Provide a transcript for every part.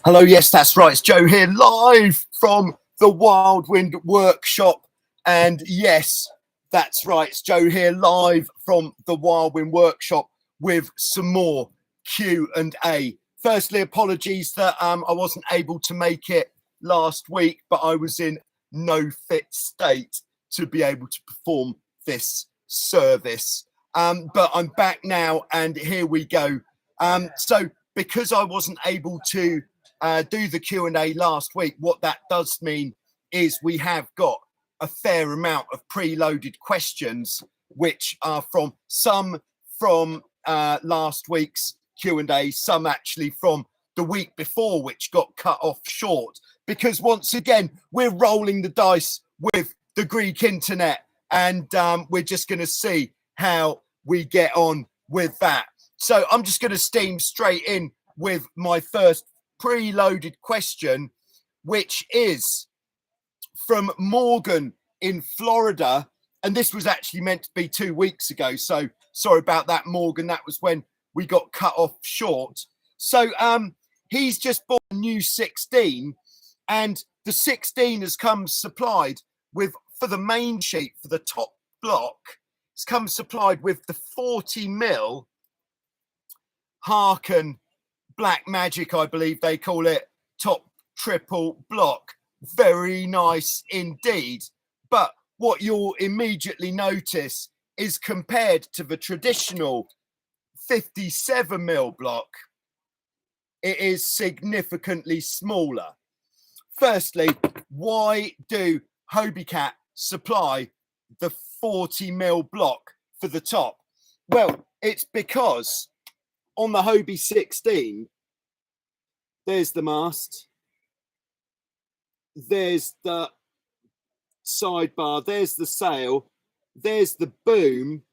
Hello, yes, that's right. It's Joe here, live from the Wildwind Workshop. And yes, that's right. It's Joe here, live from the Wildwind Workshop with some more Q&A. Firstly, apologies that I wasn't able to make it last week, but I was in no fit state to be able to perform this service. But I'm back now, and here we go. So because I wasn't able to do the Q&A last week, what that does mean is we have got a fair amount of preloaded questions, which are from last week's Q&A, some actually from the week before, which got cut off short, because once again, we're rolling the dice with the Greek internet, and we're just going to see how we get on with that. So I'm just going to steam straight in with my first preloaded question, which is from Morgan in Florida. And this was actually meant to be 2 weeks ago. So sorry about that, Morgan. That was when we got cut off short. So he's just bought a new 16, and the 16 has come supplied with, for the main sheet, for the top block, it's come supplied with the 40mm Harken Black Magic, I believe they call it, top triple block. Very nice indeed. But what you'll immediately notice is, compared to the traditional 57mm block, it is significantly smaller. Firstly, why do Hobie supply the 40mm block for the top? Well, it's because on the Hobie 16, there's the mast, there's the sidebar, there's the sail, there's the boom.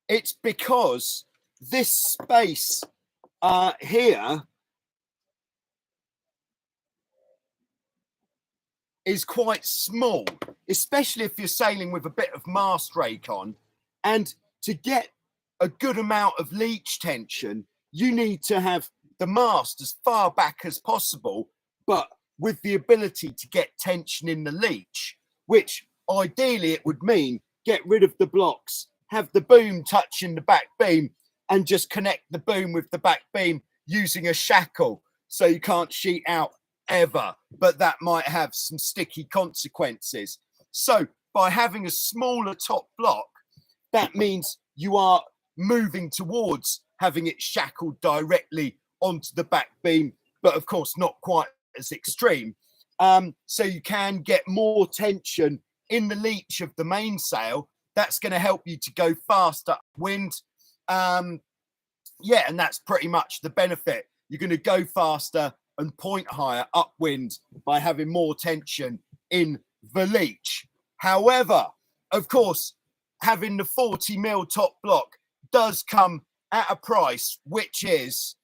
It's because this space here is quite small, especially if you're sailing with a bit of mast rake on. And to get a good amount of leech tension, you need to have the mast as far back as possible, but with the ability to get tension in the leech, which ideally it would mean get rid of the blocks, have the boom touching the back beam, and just connect the boom with the back beam using a shackle, so you can't sheet out ever, but that might have some sticky consequences. So by having a smaller top block, that means you are moving towards having it shackled directly onto the back beam, but of course not quite as extreme. So you can get more tension in the leech of the mainsail. That's going to help you to go faster upwind. Yeah, and that's pretty much the benefit. You're going to go faster and point higher upwind by having more tension in the leech. However, of course, having the 40mm top block does come at a price, which is,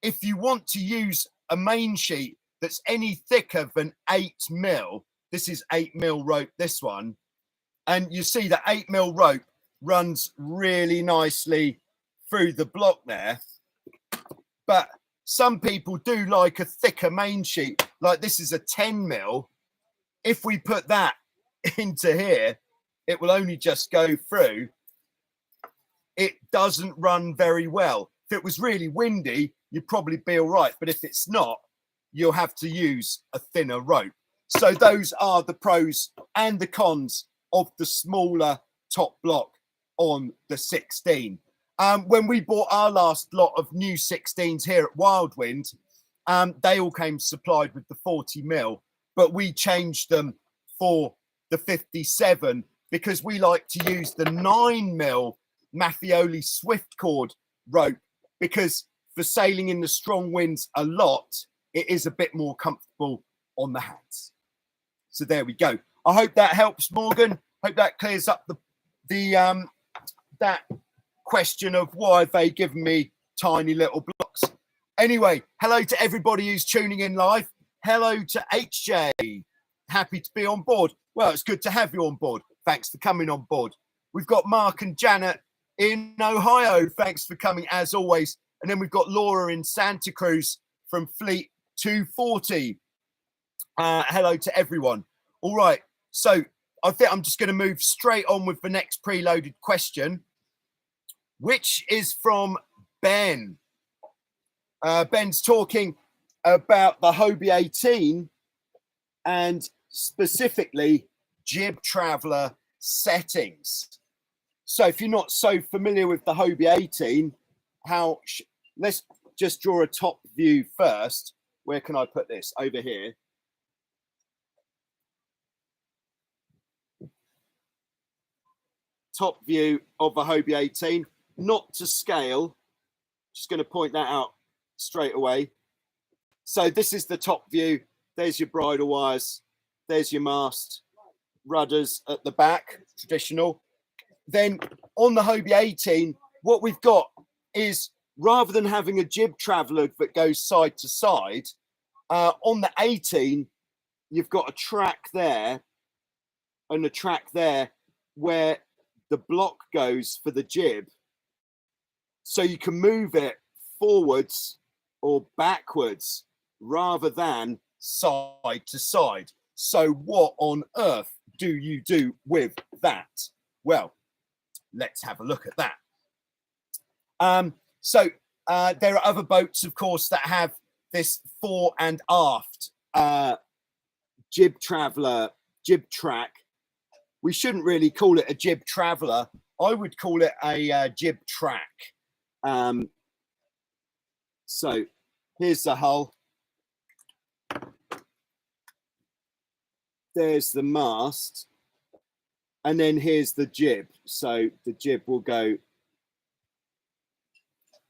if you want to use a main sheet that's any thicker than 8mm, this is 8mm rope, this one, and you see the 8mm rope runs really nicely through the block there. But some people do like a thicker main sheet, like this is a 10mm. If we put that into here, it will only just go through. It doesn't run very well. If it was really windy, you'd probably be all right. But if it's not, you'll have to use a thinner rope. So those are the pros and the cons of the smaller top block on the 16. When we bought our last lot of new 16s here at Wildwind, they all came supplied with the 40mm, but we changed them for the 57 because we like to use the 9mm Mathioli Swift cord rope, because for sailing in the strong winds a lot, it is a bit more comfortable on the hands. So there we go. I hope that helps, Morgan. Hope that clears up that question of why have they given me tiny little blocks. Anyway, hello to everybody who's tuning in live. Hello to HJ. Happy to be on board. Well, it's good to have you on board. Thanks for coming on board. We've got Mark and Janet in Ohio. Thanks for coming as always. And then we've got Laura in Santa Cruz. from Fleet 240. Hello to everyone. All right, so I think I'm just going to move straight on with the next preloaded question, which is from Ben. Ben's talking about the Hobie 18 and specifically jib traveler settings. So if you're not so familiar with the Hobie 18, let's just draw a top view first. Where can I put this? Over here. Top view of the Hobie 18, not to scale. Just going to point that out straight away. So this is the top view. There's your bridle wires. There's your mast, rudders at the back, traditional. Then on the Hobie 18, what we've got is, rather than having a jib traveler that goes side to side, on the 18, you've got a track there and a track there where the block goes for the jib. So you can move it forwards or backwards rather than side to side. So what on earth do you do with that? Well, let's have a look at that. There are other boats, of course, that have this fore and aft jib traveler, jib track. We shouldn't really call it a jib traveler. I would call it a jib track. So here's the hull. There's the mast. And then here's the jib. So the jib will go.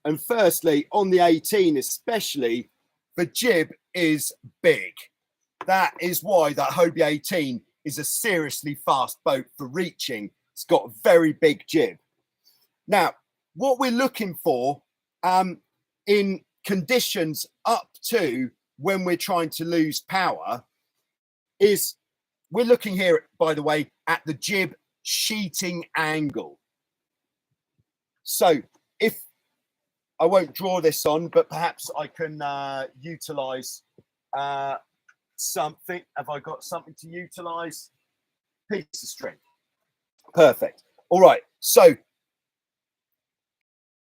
And firstly, on the 18 especially, the jib is big. That is why that Hobie 18 is a seriously fast boat for reaching. It's got a very big jib. Now, what we're looking for in conditions up to when we're trying to lose power is, we're looking here, by the way, at the jib sheeting angle. So if I won't draw this on, but perhaps I can utilize something. Have I got something to utilize? Piece of string. Perfect. All right. So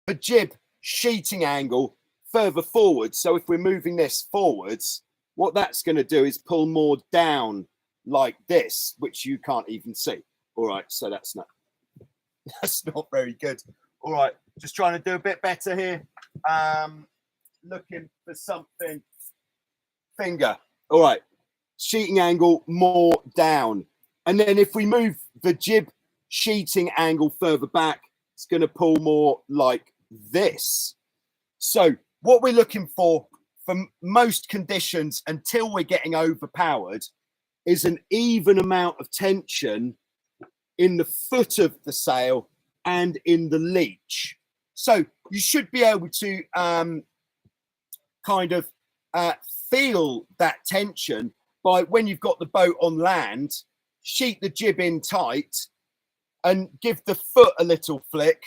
the jib sheeting angle further forward. So if we're moving this forwards, what that's going to do is pull more down like this, which you can't even see. All right. So that's not very good. All right. Just trying to do a bit better here. Looking for something. Finger. All right. Sheeting angle more down. And then if we move the jib sheeting angle further back, it's going to pull more like this. So what we're looking for most conditions until we're getting overpowered is an even amount of tension in the foot of the sail and in the leech. So you should be able to kind of feel that tension by, when you've got the boat on land, sheet the jib in tight and give the foot a little flick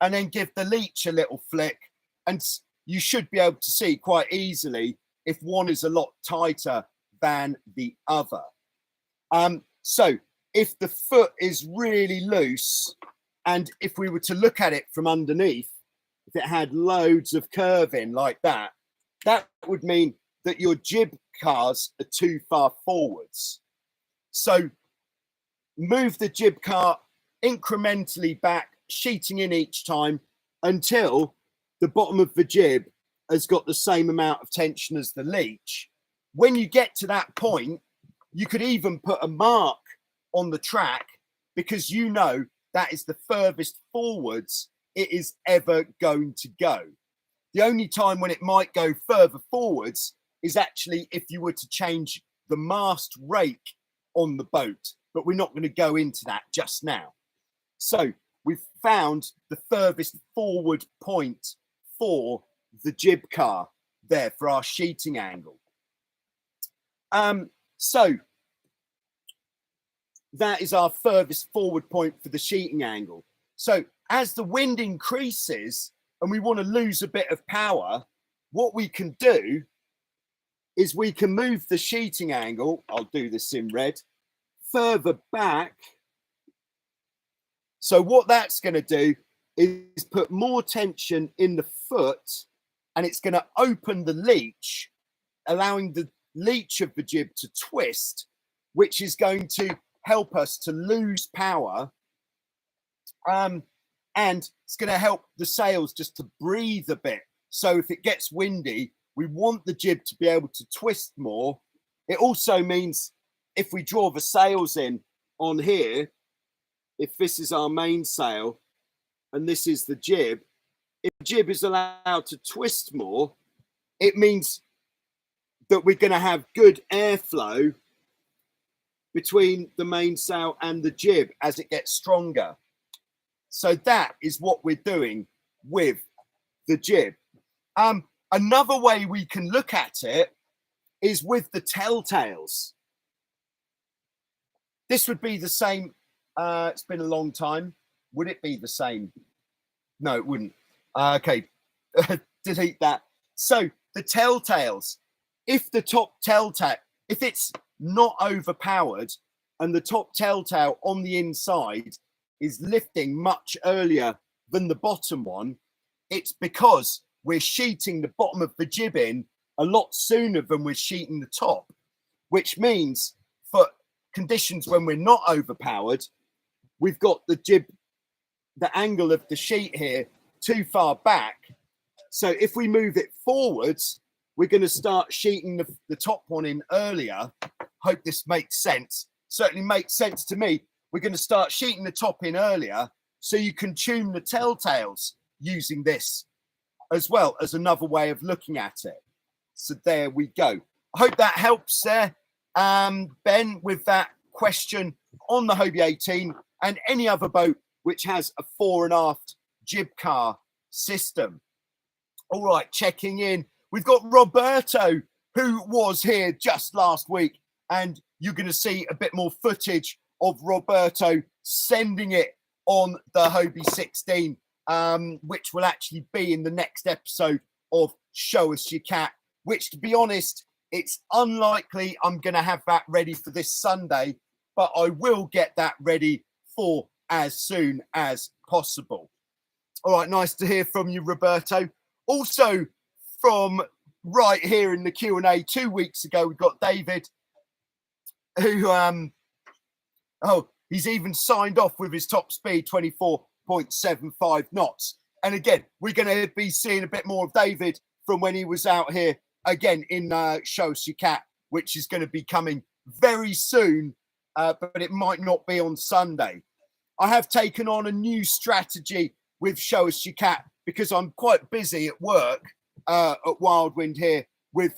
and then give the leech a little flick, and you should be able to see quite easily if one is a lot tighter than the other. So if the foot is really loose, and if we were to look at it from underneath, if it had loads of curve in like that, that would mean that your jib cars are too far forwards. So move the jib car incrementally back, sheeting in each time until the bottom of the jib has got the same amount of tension as the leech. When you get to that point, you could even put a mark on the track, because you know that is the furthest forwards it is ever going to go. The only time when it might go further forwards is actually if you were to change the mast rake on the boat, but we're not going to go into that just now. So we've found the furthest forward point for the jib car there for our sheeting angle. So that is our furthest forward point for the sheeting angle. So as the wind increases and we want to lose a bit of power, what we can do is we can move the sheeting angle, I'll do this in red, further back. So what that's going to do is put more tension in the foot, and it's going to open the leech, allowing the leech of the jib to twist, which is going to help us to lose power. And it's going to help the sails just to breathe a bit. So if it gets windy, we want the jib to be able to twist more. It also means if we draw the sails in on here, if this is our mainsail and this is the jib, if the jib is allowed to twist more, it means that we're going to have good airflow between the mainsail and the jib as it gets stronger. So that is what we're doing with the jib. Another way we can look at it is with the telltales. This would be the same. It's been a long time. Would it be the same? No, it wouldn't. Okay, delete that. So the telltales, if the top telltale, if it's not overpowered and the top telltale on the inside is lifting much earlier than the bottom one, it's because we're sheeting the bottom of the jib in a lot sooner than we're sheeting the top, which means for conditions when we're not overpowered, we've got the jib, the angle of the sheet here too far back. So if we move it forwards, we're going to start sheeting the top one in earlier. Hope this makes sense. Certainly makes sense to me. We're going to start sheeting the top in earlier so you can tune the telltales using this as well as another way of looking at it. So there we go. I hope that helps there, Ben, with that question on the Hobie 18 and any other boat which has a fore and aft jib car system. All right, checking in. We've got Roberto, who was here just last week, and you're going to see a bit more footage of Roberto sending it on the Hobie 16, which will actually be in the next episode of Show Us Your Cat, which, to be honest, it's unlikely I'm going to have that ready for this Sunday, but I will get that ready for as soon as possible. All right, nice to hear from you, Roberto. Also, from right here in the Q&A 2 weeks ago, we got David, who, he's even signed off with his top speed, 24.75 knots. And again, we're going to be seeing a bit more of David from when he was out here again in Show Us Your Cat, which is going to be coming very soon, but it might not be on Sunday. I have taken on a new strategy with Show Us Your Cat because I'm quite busy at work at Wildwind here with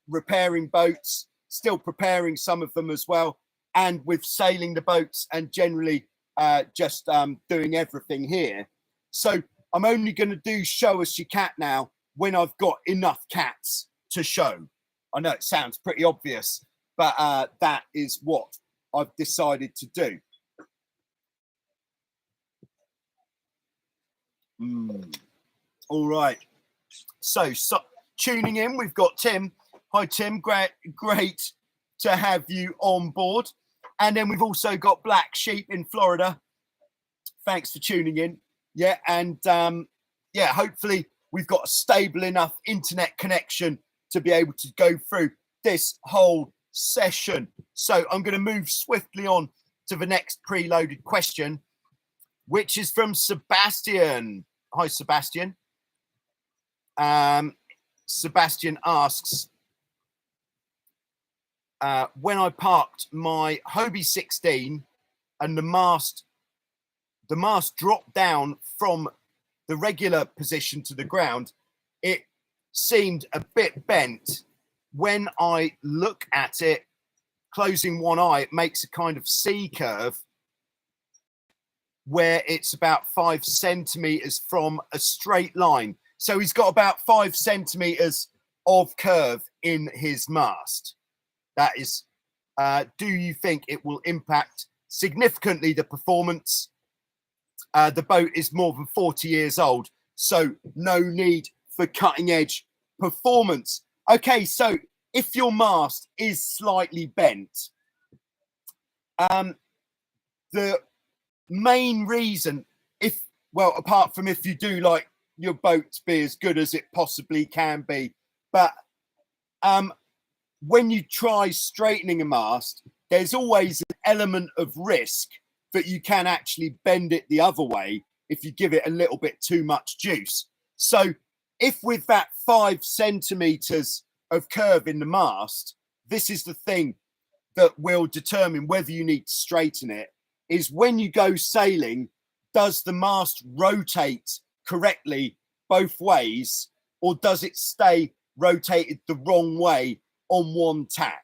repairing boats, still preparing some of them as well, and with sailing the boats and generally just doing everything here. So I'm only going to do Show Us Your Cat now when I've got enough cats to show. I know it sounds pretty obvious, but that is what I've decided to do. All right. So tuning in, we've got Tim. Hi, Tim. Great to have you on board. And then we've also got Black Sheep in Florida. Thanks for tuning in. Yeah, and yeah, hopefully we've got a stable enough internet connection to be able to go through this whole session. So I'm going to move swiftly on to the next preloaded question, which is from Sebastian. Hi, Sebastian. Sebastian asks, when I parked my Hobie 16 and the mast dropped down from the regular position to the ground, it seemed a bit bent. When I look at it, closing one eye, it makes a kind of C curve where it's about 5 centimeters from a straight line. So he's got about 5 centimeters of curve in his mast. That is, do you think it will impact significantly the performance? The boat is more than 40 years old, so no need for cutting edge performance. Okay, so if your mast is slightly bent, the main reason, apart from if you do like your boat to be as good as it possibly can be, but when you try straightening a mast, there's always an element of risk that you can actually bend it the other way if you give it a little bit too much juice. So if with that 5 centimeters of curve in the mast, this is the thing that will determine whether you need to straighten it, is when you go sailing, does the mast rotate correctly both ways, or does it stay rotated the wrong way on one tack?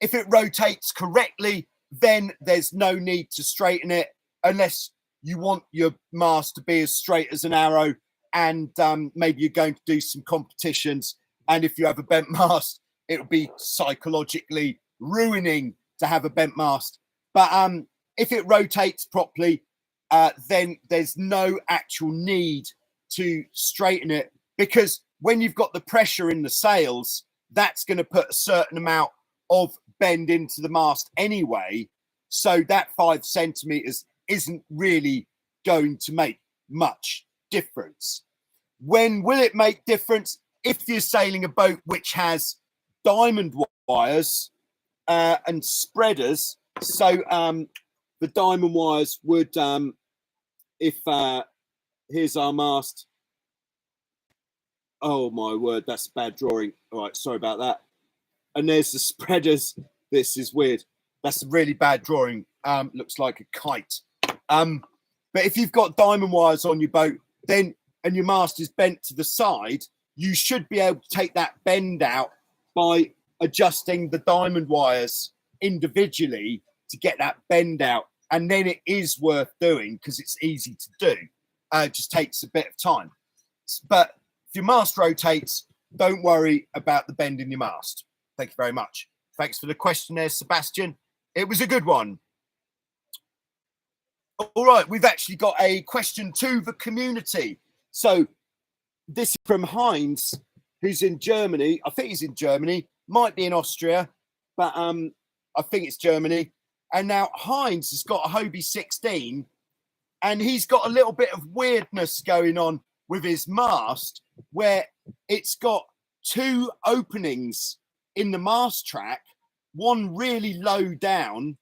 If it rotates correctly, then there's no need to straighten it, unless you want your mast to be as straight as an arrow, and maybe you're going to do some competitions, and if you have a bent mast, it'll be psychologically ruining to have a bent mast. But if it rotates properly, then there's no actual need to straighten it, because when you've got the pressure in the sails, that's going to put a certain amount of bend into the mast anyway. So that 5 centimeters isn't really going to make much difference. When will it make difference? If you're sailing a boat which has diamond wires and spreaders. So the diamond wires would, here's our mast. Oh my word, that's a bad drawing. All right, sorry about that. And there's the spreaders. This is weird. That's a really bad drawing. Looks like a kite. But if you've got diamond wires on your boat, then, and your mast is bent to the side, you should be able to take that bend out by adjusting the diamond wires individually to get that bend out. And then it is worth doing because it's easy to do. It just takes a bit of time. But if your mast rotates, don't worry about the bend in your mast. Thank you very much. Thanks for the question there, Sebastian. It was a good one. All right, we've actually got a question to the community. So this is from Heinz, who's in Germany. I think he's in Germany, might be in Austria, but I think it's Germany. And now Heinz has got a Hobie 16, and he's got a little bit of weirdness going on with his mast, where it's got 2 openings in the mast track, one really low down,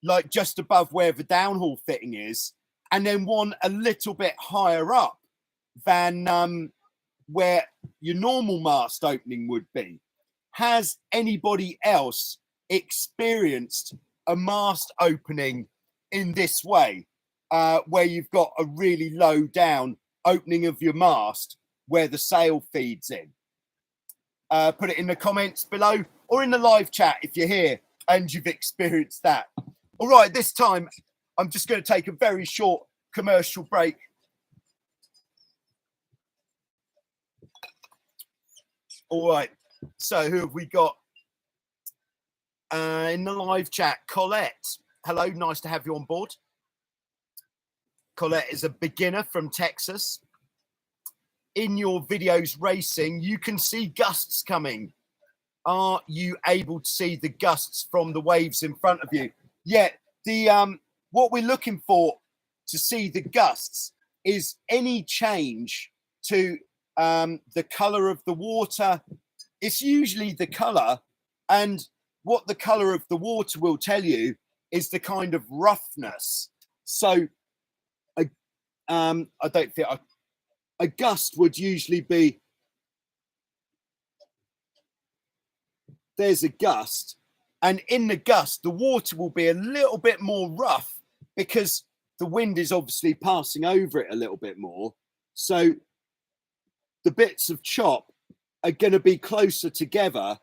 like just above where the downhaul fitting is, and then one a little bit higher up than where your normal mast opening would be. Has anybody else experienced a mast opening in this way, where you've got a really low down opening of your mast where the sail feeds in? Put it in the comments below or in the live chat if you're here and you've experienced that. All right, this time I'm just going to take a very short commercial break. All right, so who have we got in the live chat? Colette. Hello, nice to have you on board. Colette is a beginner from Texas. In your videos racing, you can see gusts coming. Are you able to see the gusts from the waves in front of you? Yeah, the what we're looking for to see the gusts is any change to the color of the water. It's usually the color, and what the color of the water will tell you is the kind of roughness. So I don't think a gust would usually be, there's a gust, and in the gust the water will be a little bit more rough because the wind is obviously passing over it a little bit more. So the bits of chop are going to be closer together,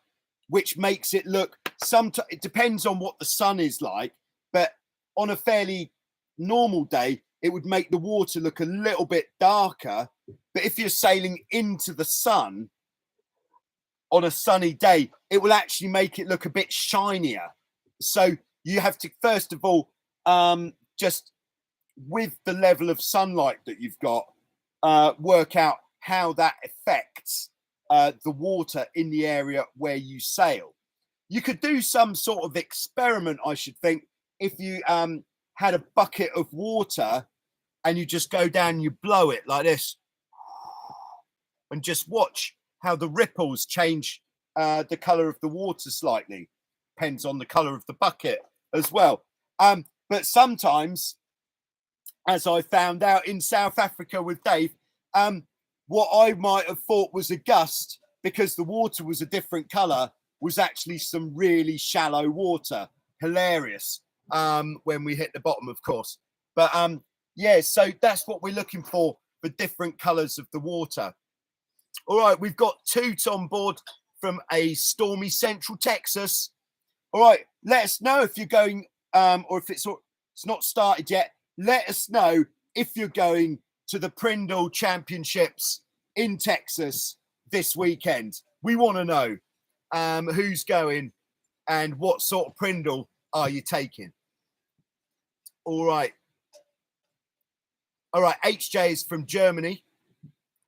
which makes it look, sometimes it depends on what the sun is like, but on a fairly normal day it would make the water look a little bit darker. But if you're sailing into the sun on a sunny day, it will actually make it look a bit shinier. So you have to, first of all, just with the level of sunlight that you've got, work out how that affects the water in the area where you sail. You could do some sort of experiment, I should think, if you had a bucket of water and you just go down and you blow it like this and just watch how the ripples change the color of the water slightly. Depends on the color of the bucket as well. But sometimes, as I found out in South Africa with Dave, what I might have thought was a gust because the water was a different color was actually some really shallow water. Hilarious when we hit the bottom, of course. But yeah, so that's what we're looking for different colors of the water. All right, we've got Toot on board from a stormy Central Texas. All right, let us know if you're going, or if it's not started yet. Let us know if you're going to the Prindle Championships in Texas this weekend. We want to know who's going and what sort of Prindle are you taking. All right. All right, HJ is from Germany.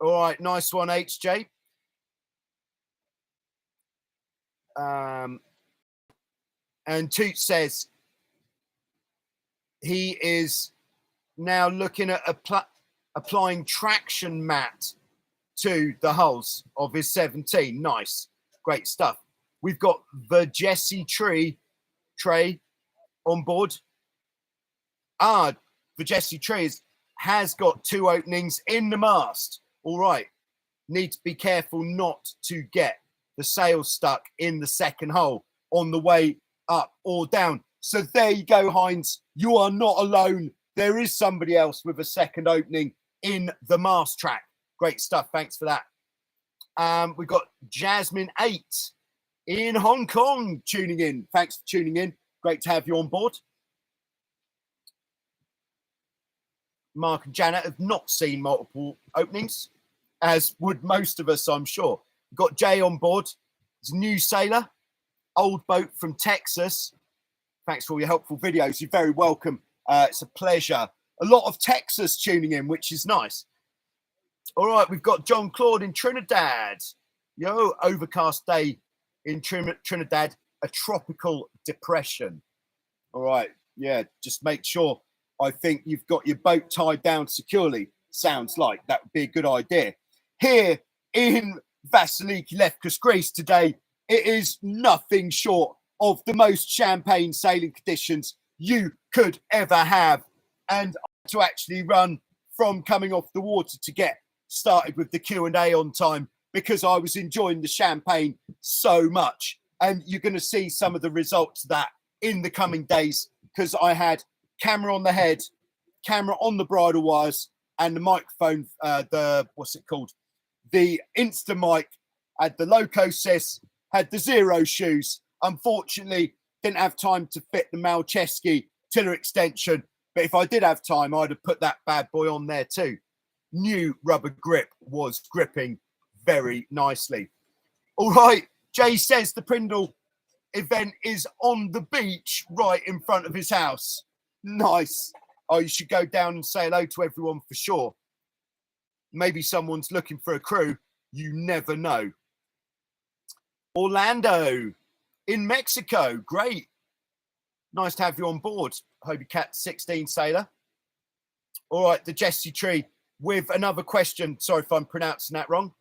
All right, nice one, HJ. And Toot says he is now looking at applying traction mat to the hulls of his 17. Nice, great stuff. We've got the Jesse Trey on board. The Jesse Trey has got 2 openings in the mast. All right, need to be careful not to get the sail stuck in the second hole on the way up or down. So there you go, Heinz. You are not alone. There is somebody else with a second opening in the mast track. Great stuff. Thanks for that. We've got Jasmine 8 in Hong Kong tuning in. Thanks for tuning in. Great to have you on board. Mark and Janet have not seen multiple openings, as would most of us, I'm sure. We've got Jay on board. He's a new sailor, old boat from Texas. Thanks for all your helpful videos. You're very welcome. It's a pleasure. A lot of Texas tuning in, which is nice. All right, we've got John Claude in Trinidad. Yo, overcast day in Trinidad, a tropical depression. All right, yeah, just make sure. I think you've got your boat tied down securely. Sounds like that would be a good idea. Here in Vasiliki Lefkas, Greece today, it is nothing short of the most champagne sailing conditions you could ever have. And to actually run from coming off the water to get started with the Q&A on time because I was enjoying the champagne so much. And you're going to see some of the results of that in the coming days because I had camera on the head, camera on the bridle wires, and the microphone, what's it called? The Insta mic, had the Locosis, had the Zero shoes. Unfortunately, didn't have time to fit the Malcheski tiller extension. But if I did have time, I'd have put that bad boy on there too. New rubber grip was gripping very nicely. All right, Jay says the Prindle event is on the beach right in front of his house. Nice. Oh, you should go down and say hello to everyone for sure. Maybe someone's looking for a crew. You never know. Orlando in Mexico. Great. Nice to have you on board. Hobie Cat 16 sailor. All right, the Jesse Tree with another question. Sorry if I'm pronouncing that wrong.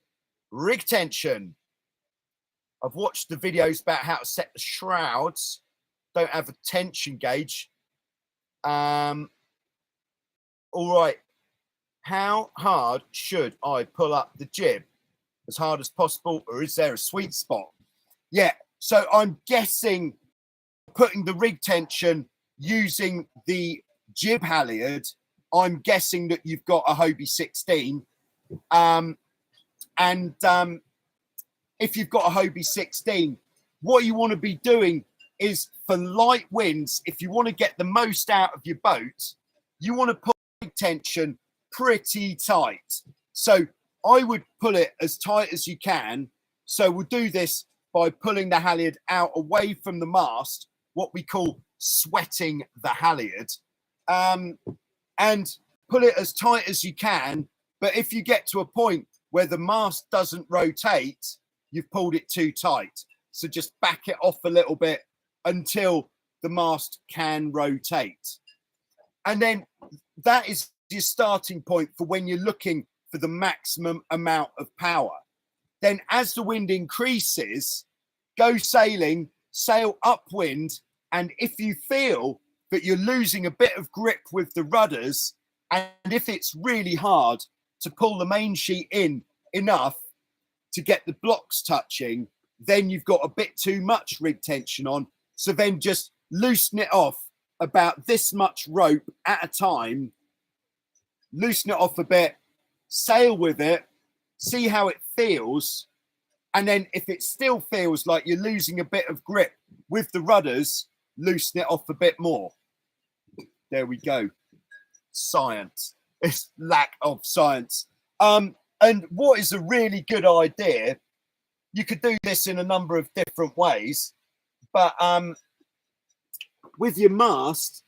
Rig tension. I've watched the videos about how to set the shrouds. Don't have a tension gauge. All right. How hard should I pull up the jib? As hard as possible, or is there a sweet spot? Yeah, so I'm guessing putting the rig tension using the jib halyard, I'm guessing that you've got a Hobie 16. If you've got a Hobie 16, what you want to be doing is for light winds, if you want to get the most out of your boat, you want to put rig tension pretty tight. So I would pull it as tight as you can. So we'll do this by pulling the halyard out away from the mast, what we call sweating the halyard, and pull it as tight as you can. But if you get to a point where the mast doesn't rotate, you've pulled it too tight. So just back it off a little bit until the mast can rotate. And then that is your starting point for when you're looking for the maximum amount of power. Then as the wind increases, go sailing, sail upwind, and if you feel that you're losing a bit of grip with the rudders, and if it's really hard to pull the main sheet in enough to get the blocks touching, then you've got a bit too much rig tension on. So then just loosen it off about this much rope at a time, loosen it off a bit, sail with it, see how it feels. And then if it still feels like you're losing a bit of grip with the rudders, loosen it off a bit more. There we go. Science. It's lack of science. And what is a really good idea, you could do this in a number of different ways, but with your mast,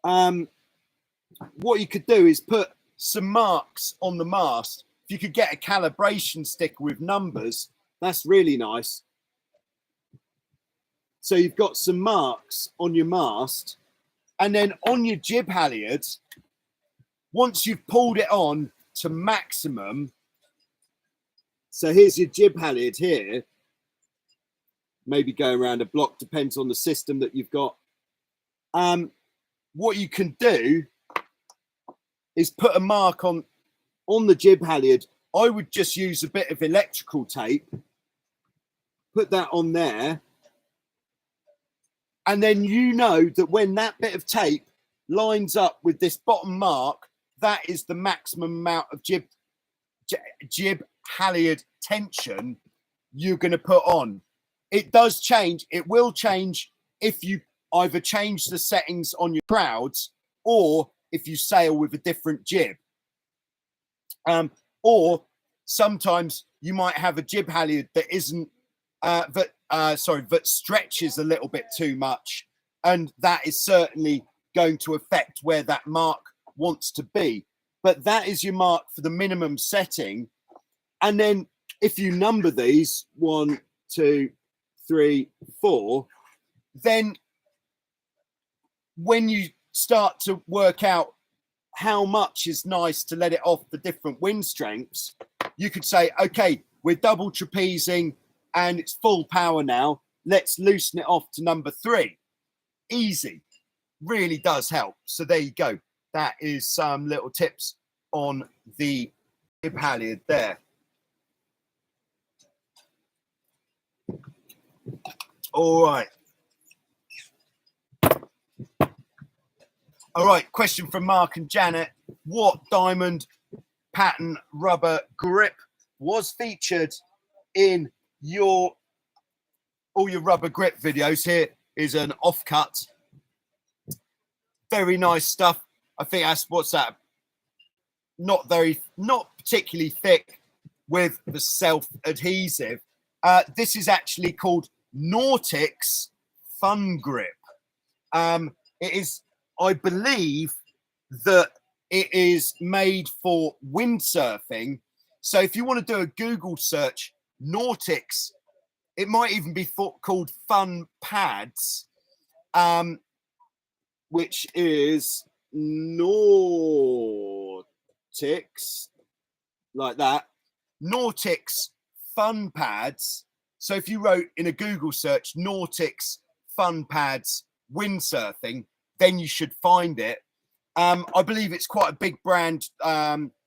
what you could do is put some marks on the mast. If you could get a calibration sticker with numbers, that's really nice. So you've got some marks on your mast, and then on your jib halyard, once you've pulled it on to maximum, so here's your jib halyard here, maybe go around a block, depends on the system that you've got. What you can do is put a mark on the jib halyard. I would just use a bit of electrical tape, put that on there, and then you know that when that bit of tape lines up with this bottom mark, that is the maximum amount of jib halyard tension you're going to put on. It does change. It will change if you either change the settings on your crowds or if you sail with a different jib. Or sometimes you might have a jib halyard that isn't that stretches a little bit too much, and that is certainly going to affect where that mark wants to be. But that is your mark for the minimum setting. And then if you number these 1, 2, 3, 4, then when you start to work out how much is nice to let it off the different wind strengths, you could say, okay, we're double trapezing and it's full power now. Let's loosen it off to number 3. Easy. Really does help. So there you go. That is some little tips on the jib halyard there. All right. All right, question from Mark and Janet. What diamond pattern rubber grip was featured in all your rubber grip videos? Here is an offcut. Very nice stuff. I think that's, what's that? Not particularly thick with the self-adhesive. This is actually called Nautics Fun Grip. It is, I believe that it is made for windsurfing. So if you want to do a Google search, Nautics, it might even be called Fun Pads, which is Nautics, like that. Nautics Fun Pads. So if you wrote in a Google search, Nautics Fun Pads windsurfing, then you should find it. I believe it's quite a big brand.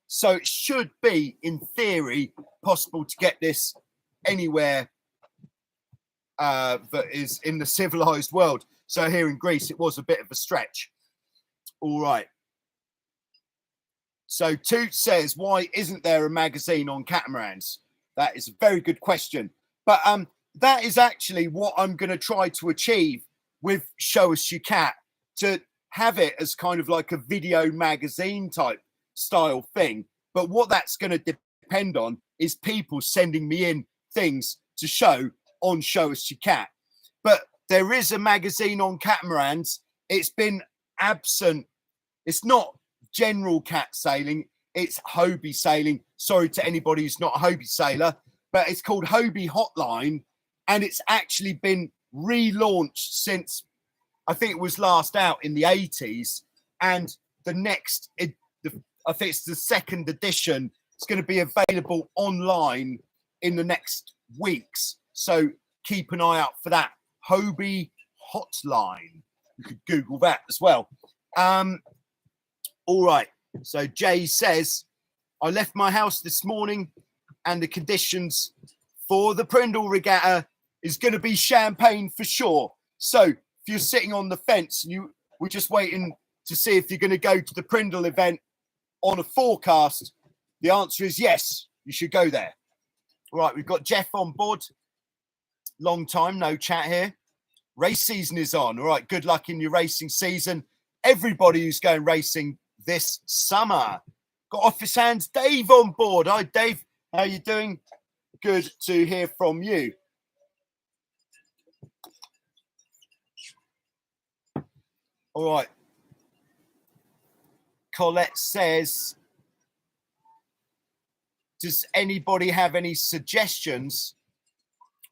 So it should be, in theory, possible to get this anywhere that is in the civilized world. So here in Greece, it was a bit of a stretch. All right. So Toot says, why isn't there a magazine on catamarans? That is a very good question. But that is actually what I'm going to try to achieve with Show Us Your Cat, to have it as kind of like a video magazine type style thing. But what that's going to depend on is people sending me in things to show on Show Us Your Cat. But there is a magazine on catamarans. It's been absent. It's not general cat sailing. It's Hobie sailing. Sorry to anybody who's not a Hobie sailor, but it's called Hobie Hotline, and it's actually been relaunched since I think it was last out in the 80s. And the next, I think it's the second edition. It's going to be available online in the next weeks. So keep an eye out for that. Hobie Hotline. You could Google that as well. All right. So Jay says, I left my house this morning and the conditions for the Prindle Regatta is going to be champagne for sure. So if you're sitting on the fence and we're just waiting to see if you're going to go to the Prindle event on a forecast, the answer is yes, you should go there. All right, we've got Jeff on board. Long time, no chat here. Race season is on. All right, good luck in your racing season. Everybody who's going racing this summer. Got Office Hands Dave on board. Hi, Dave. How you doing? Good to hear from you. All right. Colette says, does anybody have any suggestions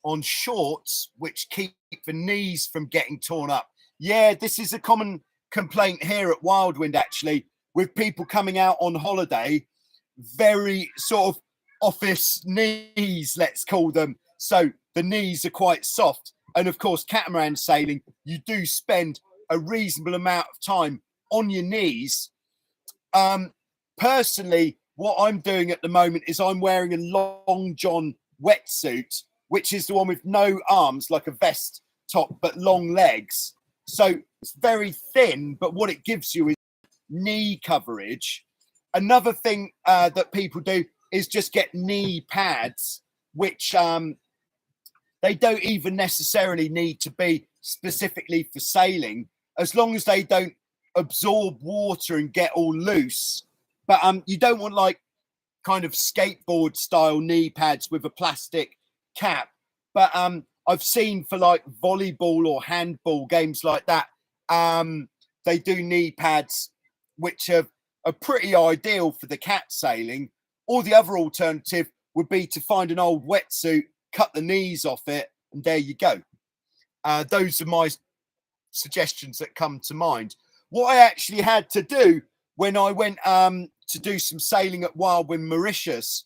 on shorts which keep the knees from getting torn up? Yeah, this is a common complaint here at Wildwind, actually, with people coming out on holiday, very sort of office knees, let's call them. So the knees are quite soft. And of course, catamaran sailing, you do spend a reasonable amount of time on your knees. Personally, what I'm doing at the moment is I'm wearing a long john wetsuit, which is the one with no arms, like a vest top, but long legs. So it's very thin, but what it gives you is knee coverage. Another thing that people do is just get knee pads, which they don't even necessarily need to be specifically for sailing, as long as they don't absorb water and get all loose. But you don't want like kind of skateboard style knee pads with a plastic cap. But I've seen for like volleyball or handball games like that, they do knee pads which are pretty ideal for the cat sailing. Or the other alternative would be to find an old wetsuit, cut the knees off it, and there you go. Those are my suggestions that come to mind. What I actually had to do when I went to do some sailing at Wildwind Mauritius,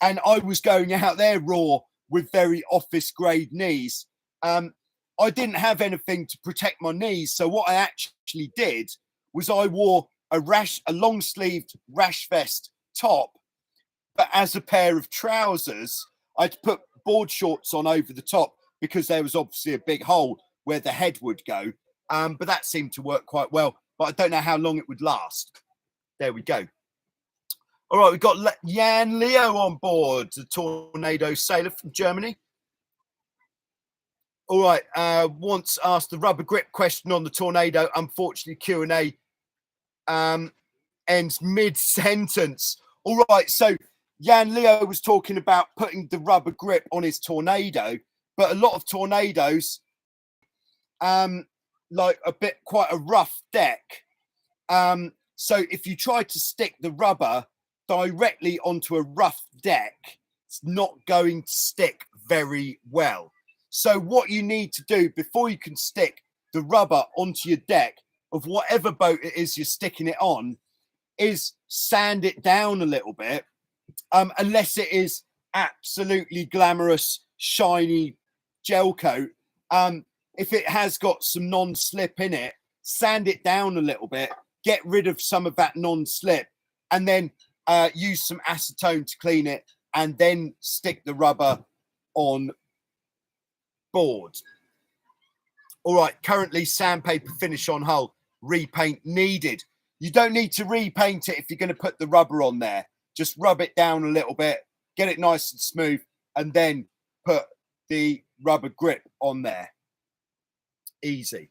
and I was going out there raw with very office grade knees, I didn't have anything to protect my knees. So what I actually did was I wore a long sleeved rash vest top, but as a pair of trousers, I'd put board shorts on over the top because there was obviously a big hole where the head would go. But that seemed to work quite well, but I don't know how long it would last. There we go. All right, we've got Jan Leo on board, the Tornado sailor from Germany. All right, once asked the rubber grip question on the Tornado. Unfortunately, Q&A ends mid-sentence. All right, so Jan Leo was talking about putting the rubber grip on his Tornado, but a lot of Tornadoes, like quite a rough deck. So if you try to stick the rubber directly onto a rough deck, it's not going to stick very well. So what you need to do before you can stick the rubber onto your deck of whatever boat it is you're sticking it on is sand it down a little bit, unless it is absolutely glamorous, shiny gel coat. If it has got some non-slip in it, sand it down a little bit, get rid of some of that non-slip, and then use some acetone to clean it, and then stick the rubber on board. All right, currently sandpaper finish on hull, repaint needed. You don't need to repaint it if you're going to put the rubber on there. Just rub it down a little bit, get it nice and smooth, and then put the rubber grip on there. Easy.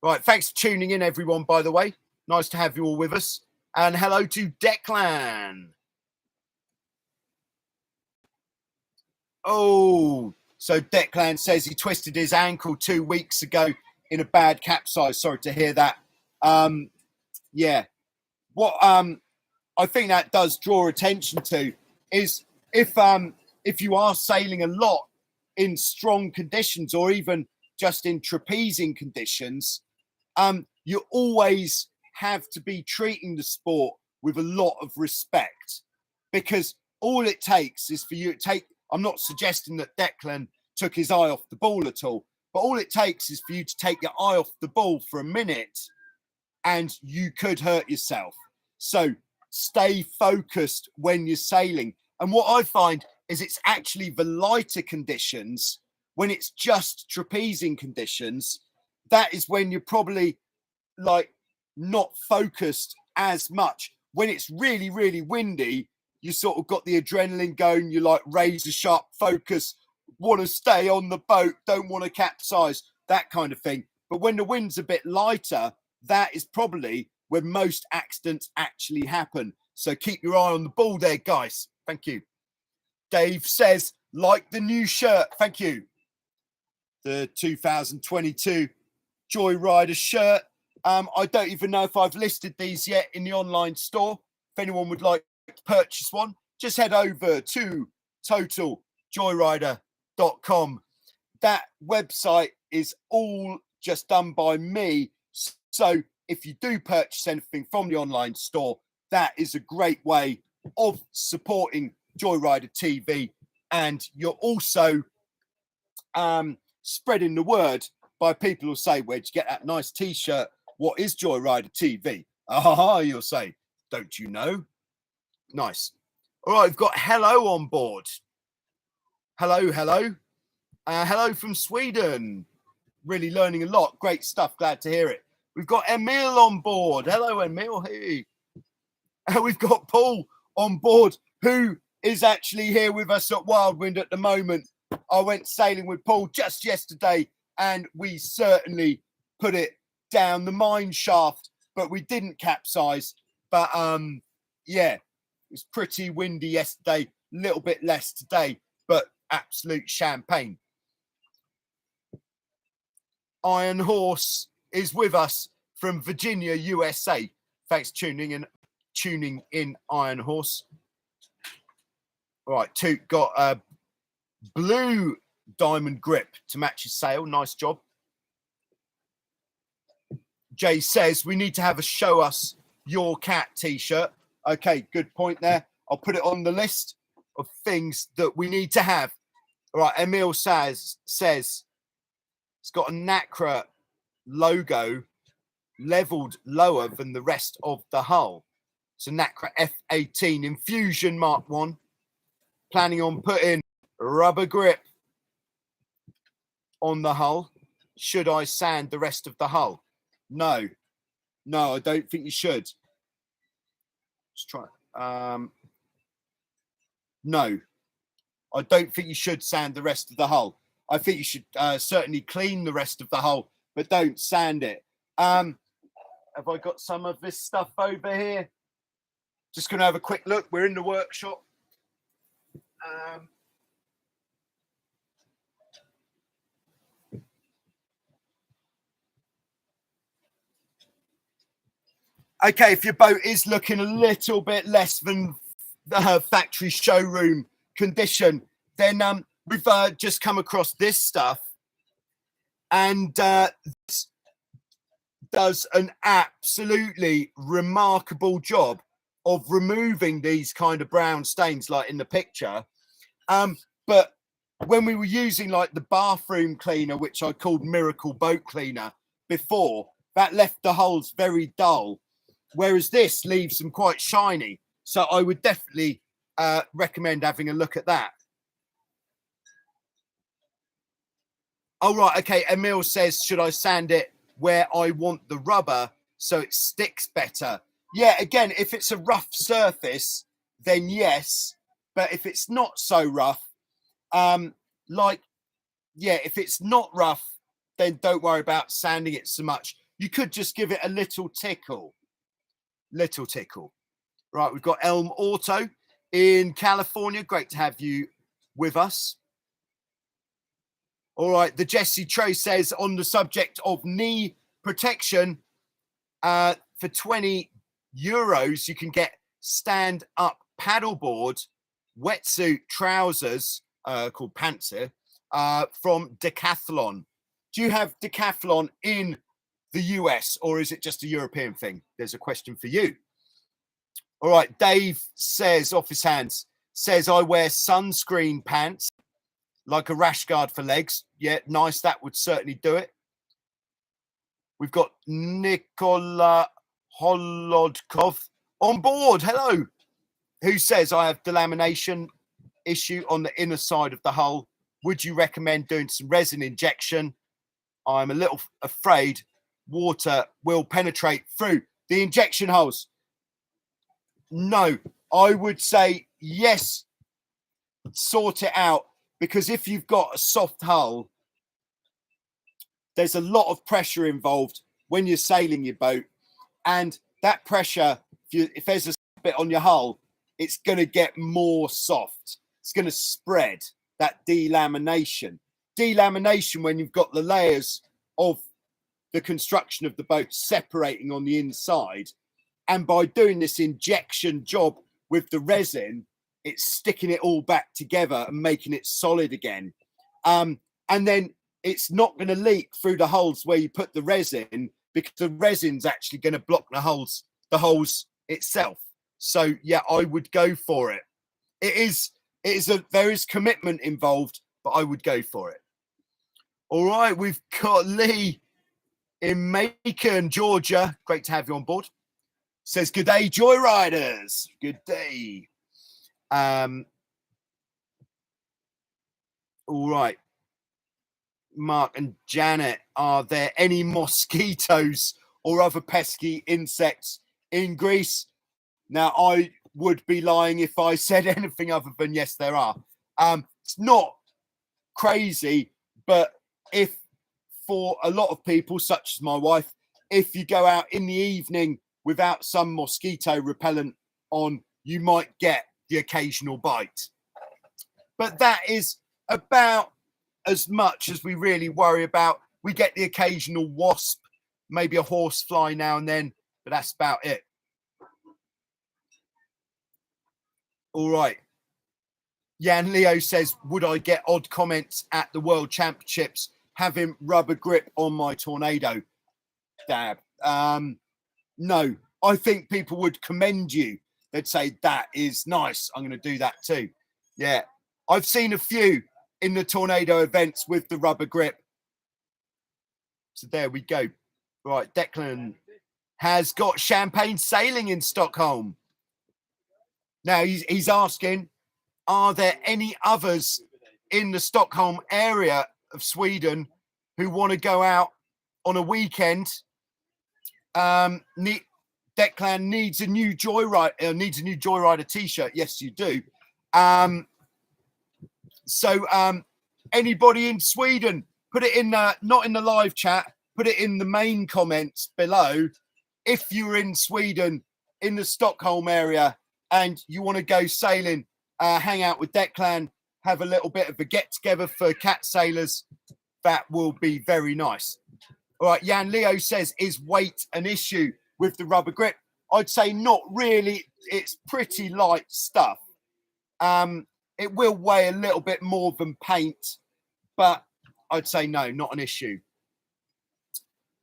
Right, thanks for tuning in, everyone, by the way. Nice to have you all with us. And hello to Declan. Oh, so Declan says he twisted his ankle 2 weeks ago in a bad capsize. Sorry to hear that. Yeah. what I think that does draw attention to is if you are sailing a lot in strong conditions or even just in trapezing conditions, you always have to be treating the sport with a lot of respect, because all it takes is for you to take, I'm not suggesting that Declan took his eye off the ball at all, but all it takes is for you to take your eye off the ball for a minute and you could hurt yourself. So stay focused when you're sailing. And what I find is it's actually the lighter conditions, when it's just trapezing conditions, that is when you're probably like not focused as much. When it's really, really windy, you sort of got the adrenaline going, you're like razor sharp focus, want to stay on the boat, don't want to capsize, that kind of thing. But when the wind's a bit lighter, that is probably where most accidents actually happen. So keep your eye on the ball there, guys. Thank you. Dave says, like the new shirt. Thank you. The 2022 Joyrider shirt. I don't even know if I've listed these yet in the online store. If anyone would like to purchase one, just head over to totaljoyrider.com. That website is all just done by me. So if you do purchase anything from the online store, that is a great way of supporting Joyrider TV. And you're also spreading the word by people who say, where'd you get that nice t-shirt? What is Joyrider TV? Ah, you'll say, don't you know? Nice. All right, we've got Hello on board. Hello, hello. Hello from Sweden. Really learning a lot. Great stuff. Glad to hear it. We've got Emil on board. Hello, Emil. Hey. We've got Paul on board, who is actually here with us at Wildwind at the moment. I went sailing with Paul just yesterday, and we certainly put it down the mine shaft, but we didn't capsize. But yeah, it was pretty windy yesterday, a little bit less today, but absolute champagne. Iron Horse is with us from Virginia, USA. Thanks for tuning in, Iron Horse. All right, Toot got a blue diamond grip to match his sail. Nice job. Jay says we need to have a show us your cat t-shirt. Okay, good point there. I'll put it on the list of things that we need to have. All right, Emil says it's got a NACRA logo leveled lower than the rest of the hull. It's a NACRA F18 Infusion Mark 1. Planning on putting rubber grip on the hull. Should I sand the rest of the hull? No, I don't think you should. Let's try. No, I don't think you should sand the rest of the hull. I think you should certainly clean the rest of the hull, but don't sand it. Have I got some of this stuff over here? Just going to have a quick look. We're in the workshop. Okay, if your boat is looking a little bit less than the factory showroom condition, then we've just come across this stuff, and this does an absolutely remarkable job of removing these kind of brown stains like in the picture. But when we were using like the bathroom cleaner, which I called Miracle Boat Cleaner before, that left the hulls very dull, whereas this leaves them quite shiny. So I would definitely recommend having a look at that. Oh, right. Okay. Emil says, should I sand it where I want the rubber so it sticks better? Yeah, again, if it's a rough surface, then yes. But if it's not so rough, if it's not rough, then don't worry about sanding it so much. You could just give it a little tickle. Right, we've got Elm Auto in California. Great to have you with us. All right, the Jesse Trey says on the subject of knee protection, for 20 euros, you can get stand-up paddleboard, wetsuit trousers, called pants here, from Decathlon. Do you have Decathlon in the US, or is it just a European thing? There's a question for you. All right, Dave says, off his hands, says, I wear sunscreen pants, like a rash guard for legs. Yeah, nice. That would certainly do it. We've got Nikola Holodkov on board. Hello. Who says, I have delamination issue on the inner side of the hull. Would you recommend doing some resin injection? I'm a little afraid water will penetrate through the injection holes. No, I would say yes, sort it out, because if you've got a soft hull, there's a lot of pressure involved when you're sailing your boat, and that pressure, if there's a bit on your hull, it's going to get more soft. It's going to spread, that delamination. Delamination, when you've got the layers of the construction of the boat separating on the inside, and by doing this injection job with the resin, it's sticking it all back together and making it solid again. And then it's not going to leak through the holes where you put the resin, because the resin's actually going to block the holes itself. So yeah, I would go for it. There is commitment involved, but I would go for it. All right, we've got Lee in Macon, Georgia. Great to have you on board. Says, good day, Joyriders. Good day. All right. Mark and Janet, are there any mosquitoes or other pesky insects in Greece? Now, I would be lying if I said anything other than yes, there are. It's not crazy, but if for a lot of people, such as my wife, if you go out in the evening without some mosquito repellent on, you might get the occasional bite. But that is about as much as we really worry about. We get the occasional wasp, maybe a horsefly now and then, but that's about it. All right. Jan Leo says, would I get odd comments at the World Championships having rubber grip on my Tornado? Dab. No, I think people would commend you. They'd say, that is nice. I'm going to do that too. Yeah. I've seen a few in the Tornado events with the rubber grip. So there we go. Right. Declan has got champagne sailing in Stockholm. Now he's asking, are there any others in the Stockholm area of Sweden who want to go out on a weekend? Declan needs a new Joyrider t-shirt. Yes, you do. So anybody in Sweden, put it in not in the live chat, put it in the main comments below. If you're in Sweden, in the Stockholm area, and you want to go sailing, hang out with Declan, have a little bit of a get together for cat sailors, that will be very nice. All right, Jan Leo says, is weight an issue with the rubber grip? I'd say not really. It's pretty light stuff. It will weigh a little bit more than paint, but I'd say no, not an issue.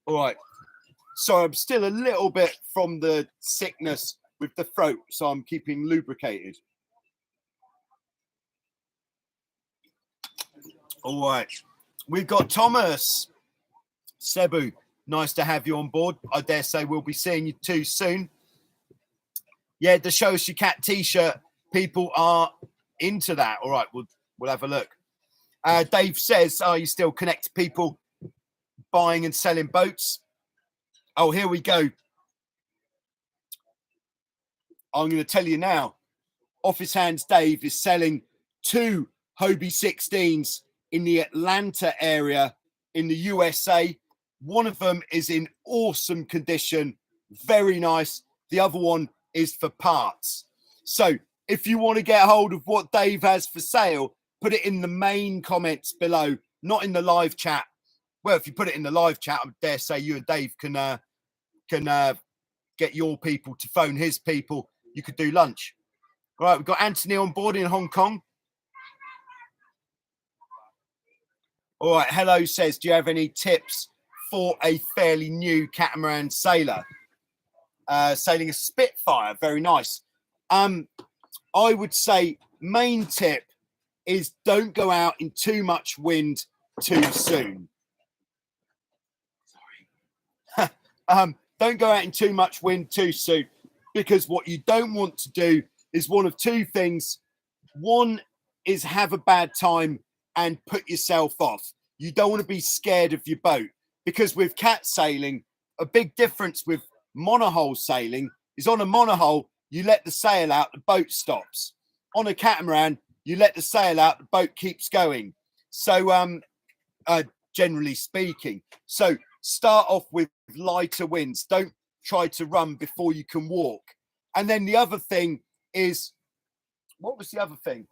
All right. So I'm still a little bit from the sickness with the throat, so I'm keeping lubricated. All right. We've got Thomas. Sebu, nice to have you on board. I dare say we'll be seeing you too soon. Yeah, the Show Us Your Cat t-shirt, people are into that. All right, we'll have a look. Dave says, are you still connect people buying and selling boats? Oh, here we go. I'm going to tell you now. Office Hands Dave is selling 2 Hobie 16s in the Atlanta area in the USA. One of them is in awesome condition, very nice. The other one is for parts. So if you want to get hold of what Dave has for sale, put it in the main comments below, not in the live chat. Well, if you put it in the live chat, I dare say you and Dave can get your people to phone his people. You could do lunch. All right, we've got Anthony on board in Hong Kong. All right, hello says, do you have any tips for a fairly new catamaran sailor? Sailing a Spitfire, very nice. I would say main tip is don't go out in too much wind too soon. Sorry. Don't go out in too much wind too soon, because what you don't want to do is one of two things. One is have a bad time and put yourself off. You don't want to be scared of your boat, because with cat sailing, a big difference with monohull sailing is on a monohull, you let the sail out, the boat stops. On a catamaran, you let the sail out, the boat keeps going. So, generally speaking, so start off with lighter winds. Don't try to run before you can walk. And then the other thing is, what was the other thing?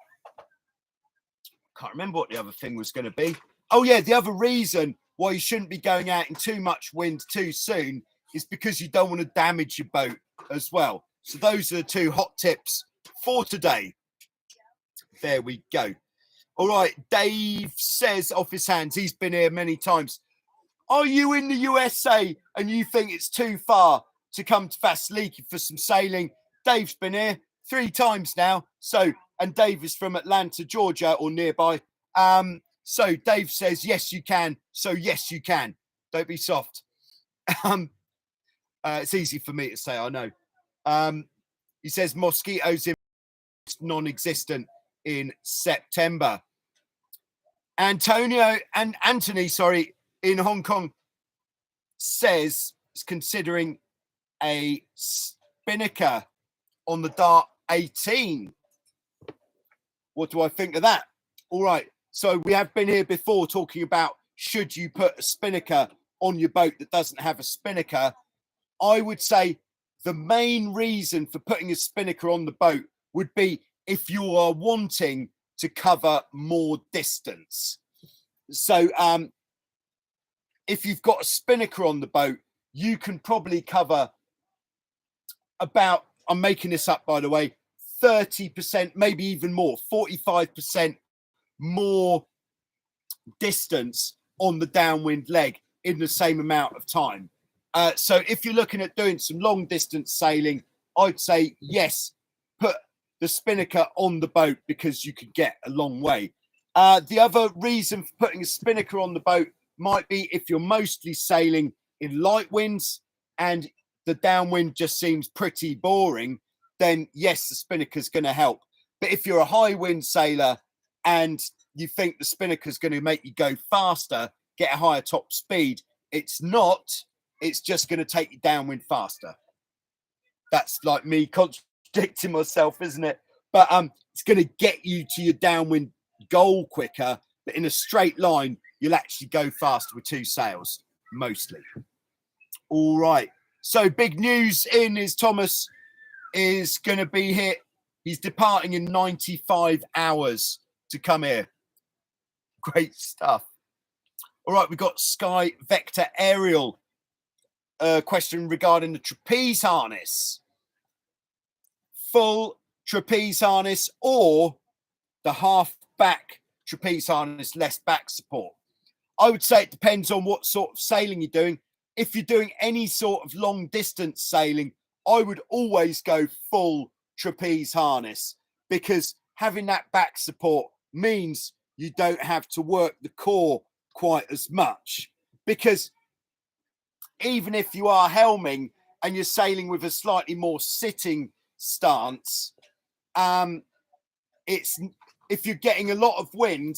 Can't remember what the other thing was going to be. Oh yeah, the other reason why you shouldn't be going out in too much wind too soon is because you don't want to damage your boat as well. So those are the two hot tips for today. There we go. All right, Dave says off his hands, he's been here many times. Are you in the USA and you think it's too far to come to Vasiliki for some sailing? Dave's been here 3 times now. So, and Dave is from Atlanta, Georgia, or nearby. So Dave says, yes, you can. So yes, you can. Don't be soft. It's easy for me to say, I know. He says mosquitoes in non-existent in September. Anthony, in Hong Kong says is considering a Spinnaker on the Dart 18. What do I think of that? All right. So we have been here before talking about should you put a Spinnaker on your boat that doesn't have a Spinnaker. I would say the main reason for putting a Spinnaker on the boat would be if you are wanting to cover more distance. So if you've got a Spinnaker on the boat, you can probably cover about, I'm making this up by the way, 30%, maybe even more, 45% more distance on the downwind leg in the same amount of time. So if you're looking at doing some long distance sailing, I'd say yes, put the Spinnaker on the boat because you could get a long way. The other reason for putting a Spinnaker on the boat might be if you're mostly sailing in light winds and the downwind just seems pretty boring, then yes, the Spinnaker is going to help. But if you're a high wind sailor and you think the Spinnaker is going to make you go faster, get a higher top speed, it's not. It's just going to take you downwind faster. That's like me contradicting myself, isn't it? But it's going to get you to your downwind goal quicker. But in a straight line, you'll actually go faster with 2 sails, mostly. All right. So big news is Thomas is going to be here. He's departing in 95 hours to come here. Great stuff. All right, we've got Sky Vector Aerial. Question regarding the trapeze harness. Full trapeze harness or the half back trapeze harness, less back support. I would say it depends on what sort of sailing you're doing. If you're doing any sort of long distance sailing, I would always go full trapeze harness because having that back support means you don't have to work the core quite as much. Because even if you are helming and you're sailing with a slightly more sitting stance, it's if you're getting a lot of wind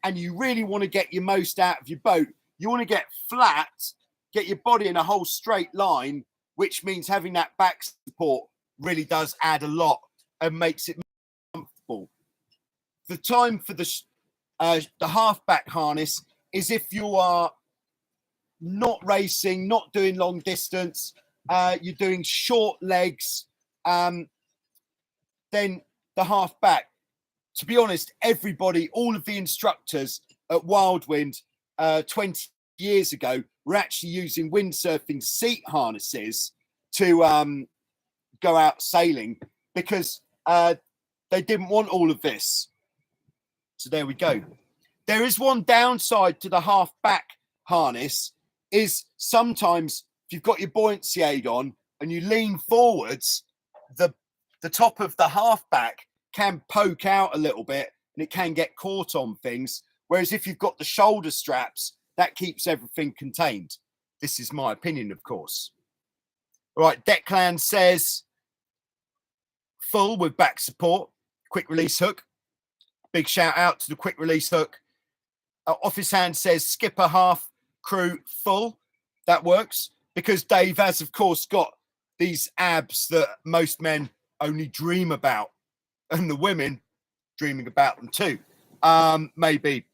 and you really want to get your most out of your boat, you want to get flat, get your body in a whole straight line, which means having that back support really does add a lot and makes it comfortable. The time for the halfback harness is if you are not racing, not doing long distance, you're doing short legs, then the halfback. To be honest, everybody, all of the instructors at Wildwind 20 years ago were actually using windsurfing seat harnesses to go out sailing because they didn't want all of this. So there we go. There is one downside to the half back harness is sometimes if you've got your buoyancy aid on and you lean forwards, the top of the half back can poke out a little bit and it can get caught on things. Whereas if you've got the shoulder straps, that keeps everything contained. This is my opinion, of course. All right, Declan says full with back support, quick release hook. Big shout out to the quick release hook. Office Hand says skipper half, crew full. That works because Dave has, of course, got these abs that most men only dream about, and the women dreaming about them too. Maybe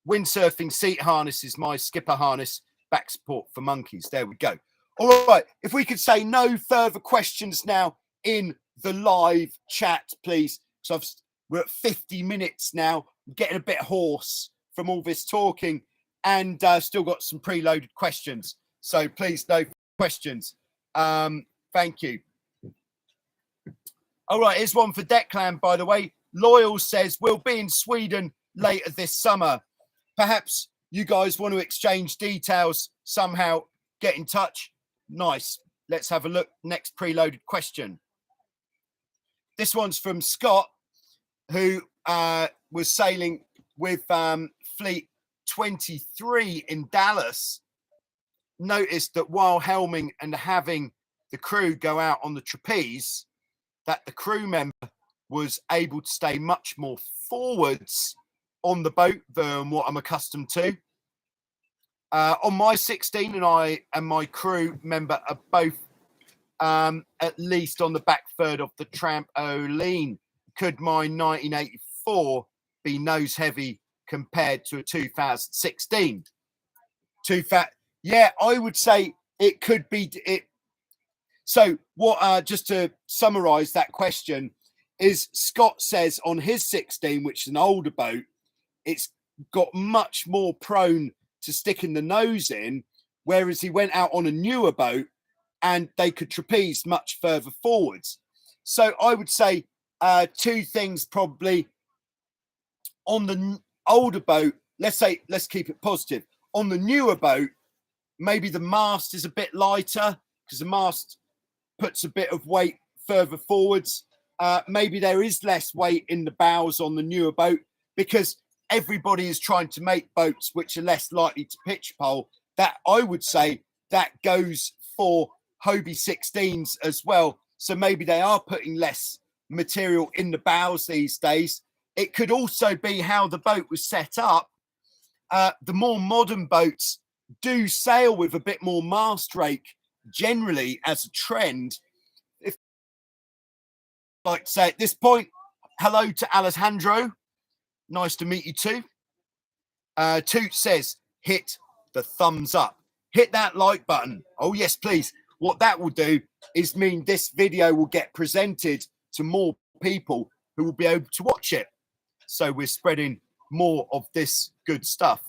windsurfing seat harness is my skipper harness, back support for monkeys. There we go. All right, if we could say no further questions now in the live chat, please, because we're at 50 minutes now. I'm getting a bit hoarse from all this talking, and still got some preloaded questions. So please, no questions. Thank you. All right, here's one for Declan, by the way. Loyal says, we'll be in Sweden later this summer. Perhaps you guys want to exchange details somehow, get in touch. Nice. Let's have a look. Next preloaded question. This one's from Scott, who was sailing with Fleet 23 in Dallas. Noticed that while helming and having the crew go out on the trapeze, that the crew member was able to stay much more forwards on the boat than what I'm accustomed to. On my 16, and I and my crew member are both at least on the back third of the trampoline. Could my 1984 be nose heavy compared to a 2016? Yeah, I would say it could be it. So what, just to summarize that question, is Scott says on his 16, which is an older boat, it's got much more prone to sticking the nose in, whereas he went out on a newer boat and they could trapeze much further forwards. So I would say two things probably. On the older boat, let's keep it positive. On the newer boat, maybe the mast is a bit lighter because the mast puts a bit of weight further forwards. Maybe there is less weight in the bows on the newer boat because everybody is trying to make boats which are less likely to pitch pole. That I would say that goes for Hobie 16s as well. So maybe they are putting less material in the bows these days. It could also be how the boat was set up. The more modern boats do sail with a bit more mast rake generally as a trend. If I'd like to say at this point, hello to Alejandro. Nice to meet you too. Toot says, hit the thumbs up. Hit that like button. Oh, yes, please. What that will do is mean this video will get presented to more people who will be able to watch it. So we're spreading more of this good stuff.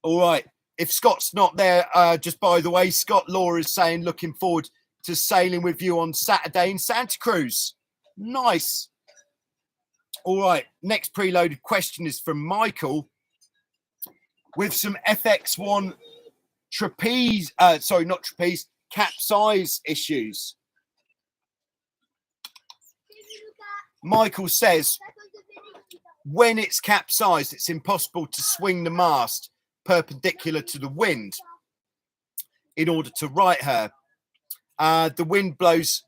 All right. If Scott's not there, just by the way, Scott Law is saying, looking forward to sailing with you on Saturday in Santa Cruz. Nice. All right. Next preloaded question is from Michael with some FX1 trapeze, not trapeze, capsize issues. Michael says, when it's capsized, it's impossible to swing the mast perpendicular to the wind in order to right her. The wind blows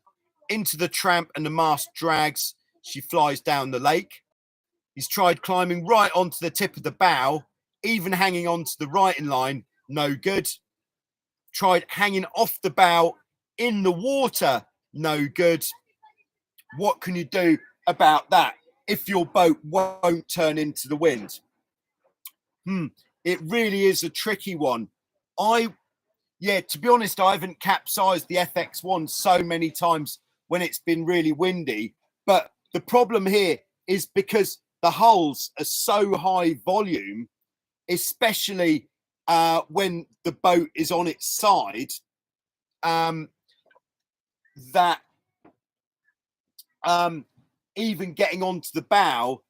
into the tramp and the mast drags. She flies down the lake. He's tried climbing right onto the tip of the bow, even hanging onto the righting line. No good. Tried hanging off the bow in the water. No good. What can you do about that if your boat won't turn into the wind? It really is a tricky one. To be honest, I haven't capsized the FX1 so many times when it's been really windy. But the problem here is because the hulls are so high volume, especially when the boat is on its side, that even getting onto the bow,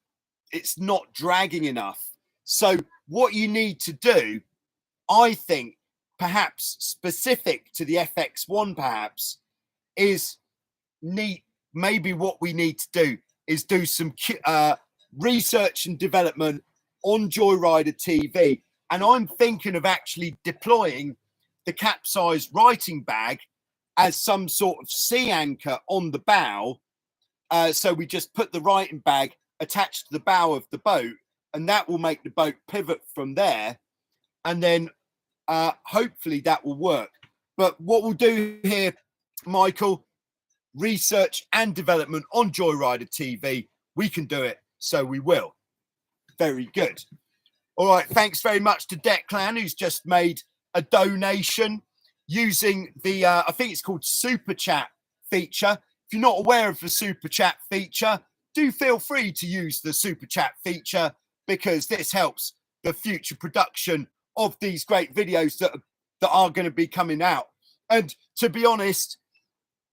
it's not dragging enough. So what you need to do, I think, perhaps specific to the FX1, perhaps, is maybe what we need to do is do some research and development on Joyrider TV. And I'm thinking of actually deploying the Capsize writing bag as some sort of sea anchor on the bow. So we just put the writing bag attached to the bow of the boat, and that will make the boat pivot from there. And then hopefully that will work. But what we'll do here, Michael, research and development on Joyrider TV. We can do it, so we will. Very good. All right, thanks very much to Declan, who's just made a donation using the, I think it's called Super Chat feature. If you're not aware of the Super Chat feature, do feel free to use the Super Chat feature, because this helps the future production of these great videos that are going to be coming out. And to be honest,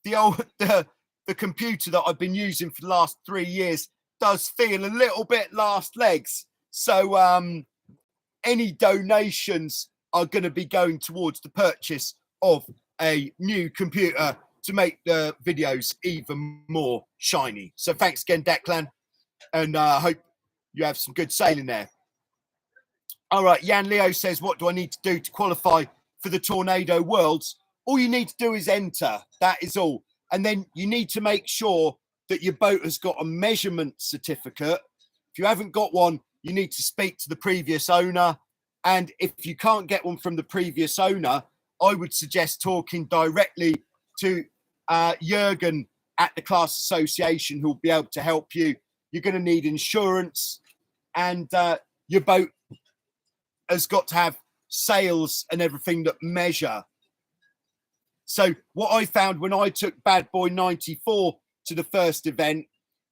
the computer that I've been using for the last 3 years does feel a little bit last legs. So any donations are going to be going towards the purchase of a new computer to make the videos even more shiny. So thanks again, Declan, and I hope you have some good sailing there. All right, Jan Leo says, what do I need to do to qualify for the Tornado Worlds? All you need to do is enter. That is all. And then you need to make sure that your boat has got a measurement certificate. If you haven't got one, you need to speak to the previous owner. And if you can't get one from the previous owner, I would suggest talking directly to Jürgen at the class association, who will be able to help you. You're going to need insurance, and your boat has got to have sails and everything that measure. So what I found when I took Bad Boy 94 to the first event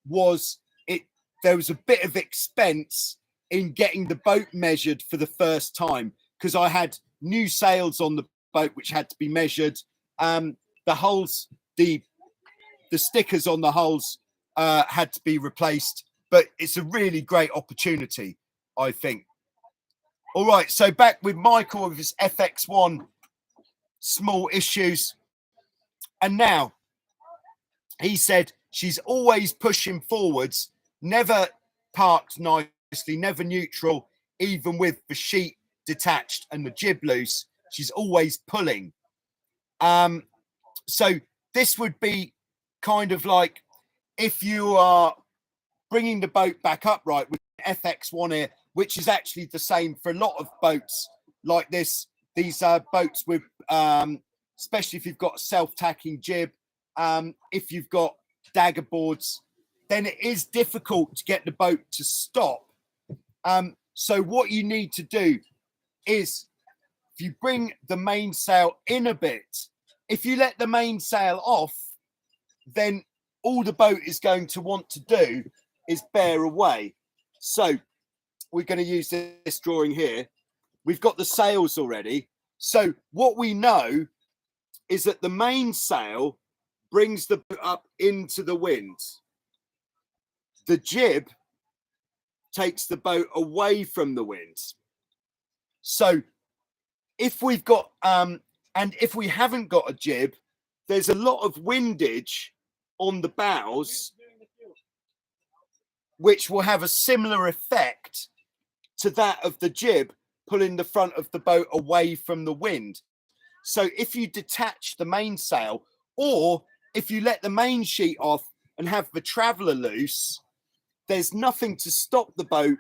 was there was a bit of expense in getting the boat measured for the first time, because I had new sails on the boat which had to be measured. The hulls, the stickers on the hulls had to be replaced, but it's a really great opportunity, I think. All right, so back with Michael with his FX1 small issues. And now he said she's always pushing forwards, never parked nicely, never neutral, even with the sheet detached and the jib loose. She's always pulling. So this would be kind of like if you are bringing the boat back upright with FX1 here, which is actually the same for a lot of boats like this. These boats with, especially if you've got a self-tacking jib, if you've got dagger boards, then it is difficult to get the boat to stop. So what you need to do is, if you bring the mainsail in a bit, if you let the mainsail off, then all the boat is going to want to do is bear away. So we're going to use this drawing here. We've got the sails already. So what we know is that the mainsail brings the boat up into the wind. The jib takes the boat away from the wind. So if we've got, and if we haven't got a jib, there's a lot of windage on the bows, which will have a similar effect to that of the jib, pulling the front of the boat away from the wind. So if you detach the mainsail, or if you let the main sheet off and have the traveller loose, there's nothing to stop the boat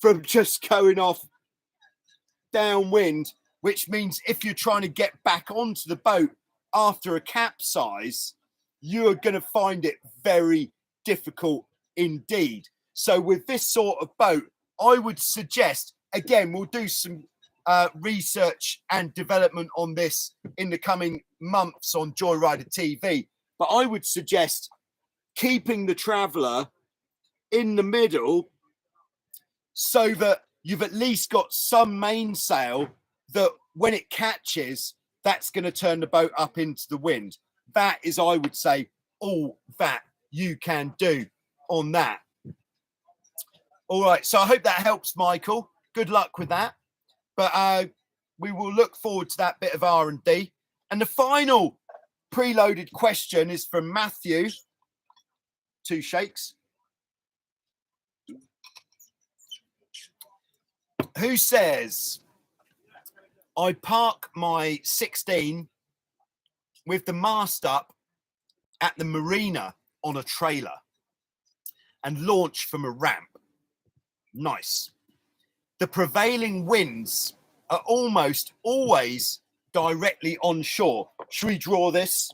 from just going off downwind, which means if you're trying to get back onto the boat after a capsize, you are going to find it very difficult indeed. So with this sort of boat, I would suggest, again, we'll do some research and development on this in the coming months on Joyrider TV, but I would suggest keeping the traveller in the middle so that you've at least got some mainsail that when it catches, that's going to turn the boat up into the wind. That is, I would say, all that you can do on that. All right, so I hope that helps, Michael. Good luck with that. But we will look forward to that bit of R&D. And the final preloaded question is from Matthew. 2 shakes. Who says, I park my 16 with the mast up at the marina on a trailer and launch from a ramp. Nice. The prevailing winds are almost always directly onshore. Should we draw this?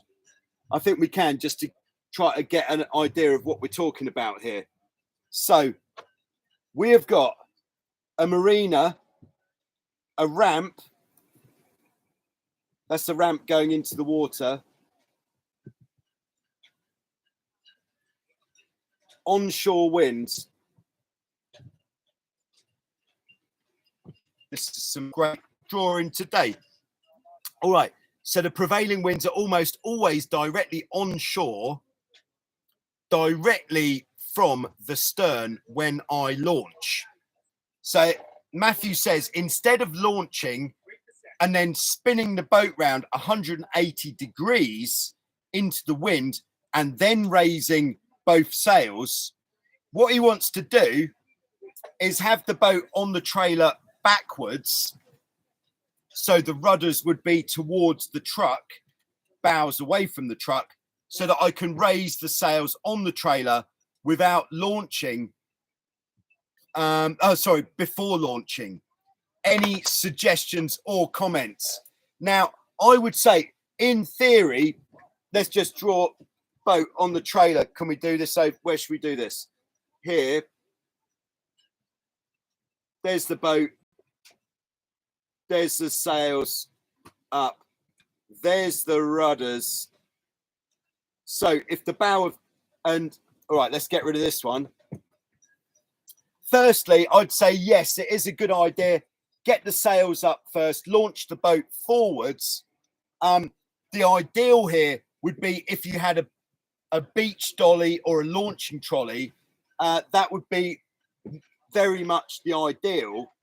I think we can, just to try to get an idea of what we're talking about here. So we have got a marina, a ramp. That's the ramp going into the water. Onshore winds. This is some great drawing today. All right. So the prevailing winds are almost always directly onshore, directly from the stern when I launch. So Matthew says, instead of launching and then spinning the boat round 180 degrees into the wind and then raising both sails, what he wants to do is have the boat on the trailer backwards, so the rudders would be towards the truck, bows away from the truck, so that I can raise the sails on the trailer without launching. Before launching. Any suggestions or comments? Now, I would say, in theory, let's just draw boat on the trailer. Can we do this? So where should we do this? Here. There's the boat. There's the sails up. There's the rudders. So if the bow of, and all right, let's get rid of this one. Firstly, I'd say, yes, it is a good idea. Get the sails up first, launch the boat forwards. The ideal here would be if you had a beach dolly or a launching trolley. That would be very much the ideal.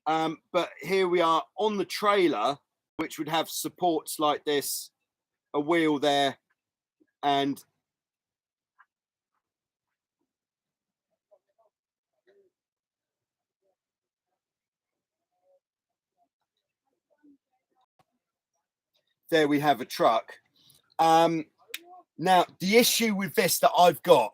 But here we are on the trailer, which would have supports like this, a wheel there, and there we have a truck. Now, the issue with this that I've got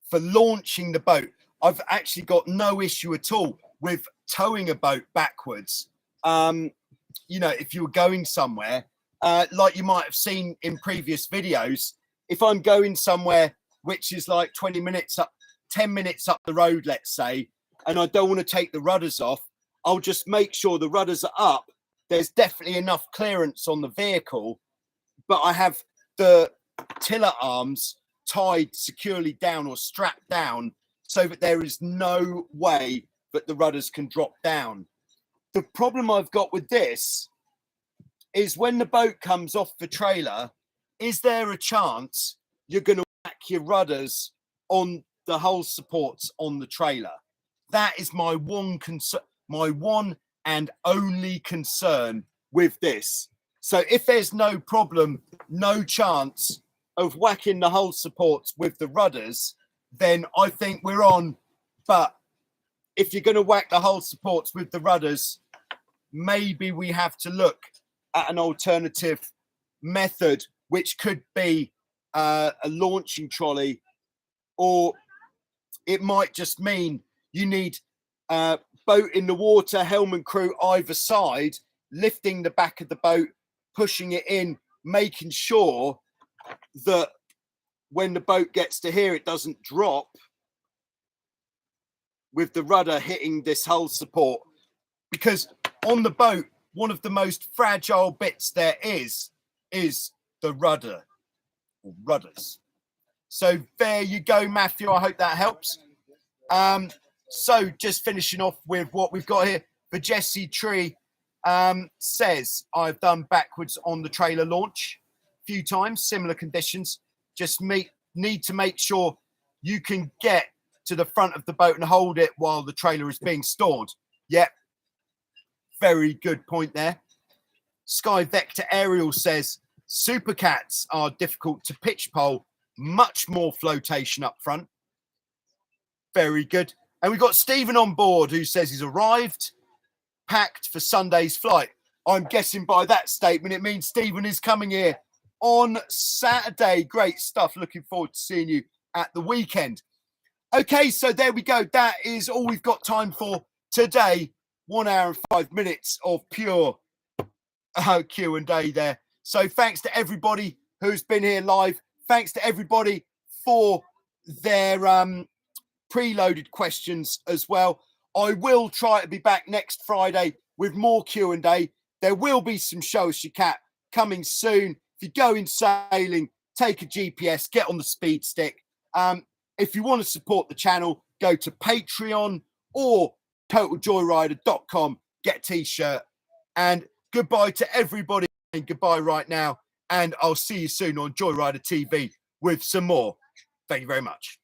for launching the boat, I've actually got no issue at all with towing a boat backwards. You know, if you were going somewhere, like you might have seen in previous videos, if I'm going somewhere which is like 20 minutes up, 10 minutes up the road, let's say, and I don't want to take the rudders off, I'll just make sure the rudders are up. There's definitely enough clearance on the vehicle, but I have the tiller arms tied securely down or strapped down so that there is no way that the rudders can drop down. The problem I've got with this is when the boat comes off the trailer, is there a chance you're going to whack your rudders on the hull supports on the trailer? That is my one concern, my one and only concern with this. So if there's no problem, no chance of whacking the hull supports with the rudders, then I think we're on. But if you're going to whack the hull supports with the rudders, maybe we have to look at an alternative method, which could be a launching trolley, or it might just mean you need boat in the water, helm and crew either side, lifting the back of the boat, pushing it in, making sure that when the boat gets to here, it doesn't drop with the rudder hitting this hull support. Because on the boat, one of the most fragile bits there is the rudder, or rudders. So there you go, Matthew. I hope that helps. So just finishing off with what we've got here for Jesse Tree. says, I've done backwards on the trailer launch a few times, similar conditions. Just need to make sure you can get to the front of the boat and hold it while the trailer is being stored. Yep. Very good point there. Sky Vector Aerial says, Supercats are difficult to pitch pole, much more flotation up front. Very good. And we've got Stephen on board who says he's arrived, packed for Sunday's flight. I'm guessing by that statement, it means Stephen is coming here on Saturday. Great stuff. Looking forward to seeing you at the weekend. Okay, so there we go. That is all we've got time for today. 1 hour and 5 minutes of pure Q&A there. So thanks to everybody who's been here live. Thanks to everybody for their preloaded questions as well. I will try to be back next Friday with more Q&A. There will be some Show Us Your Cat coming soon. If you're going sailing, take a GPS, get on the speed stick. If you want to support the channel, go to Patreon or totaljoyrider.com, get a t-shirt. And goodbye to everybody and goodbye right now. And I'll see you soon on Joyrider TV with some more. Thank you very much.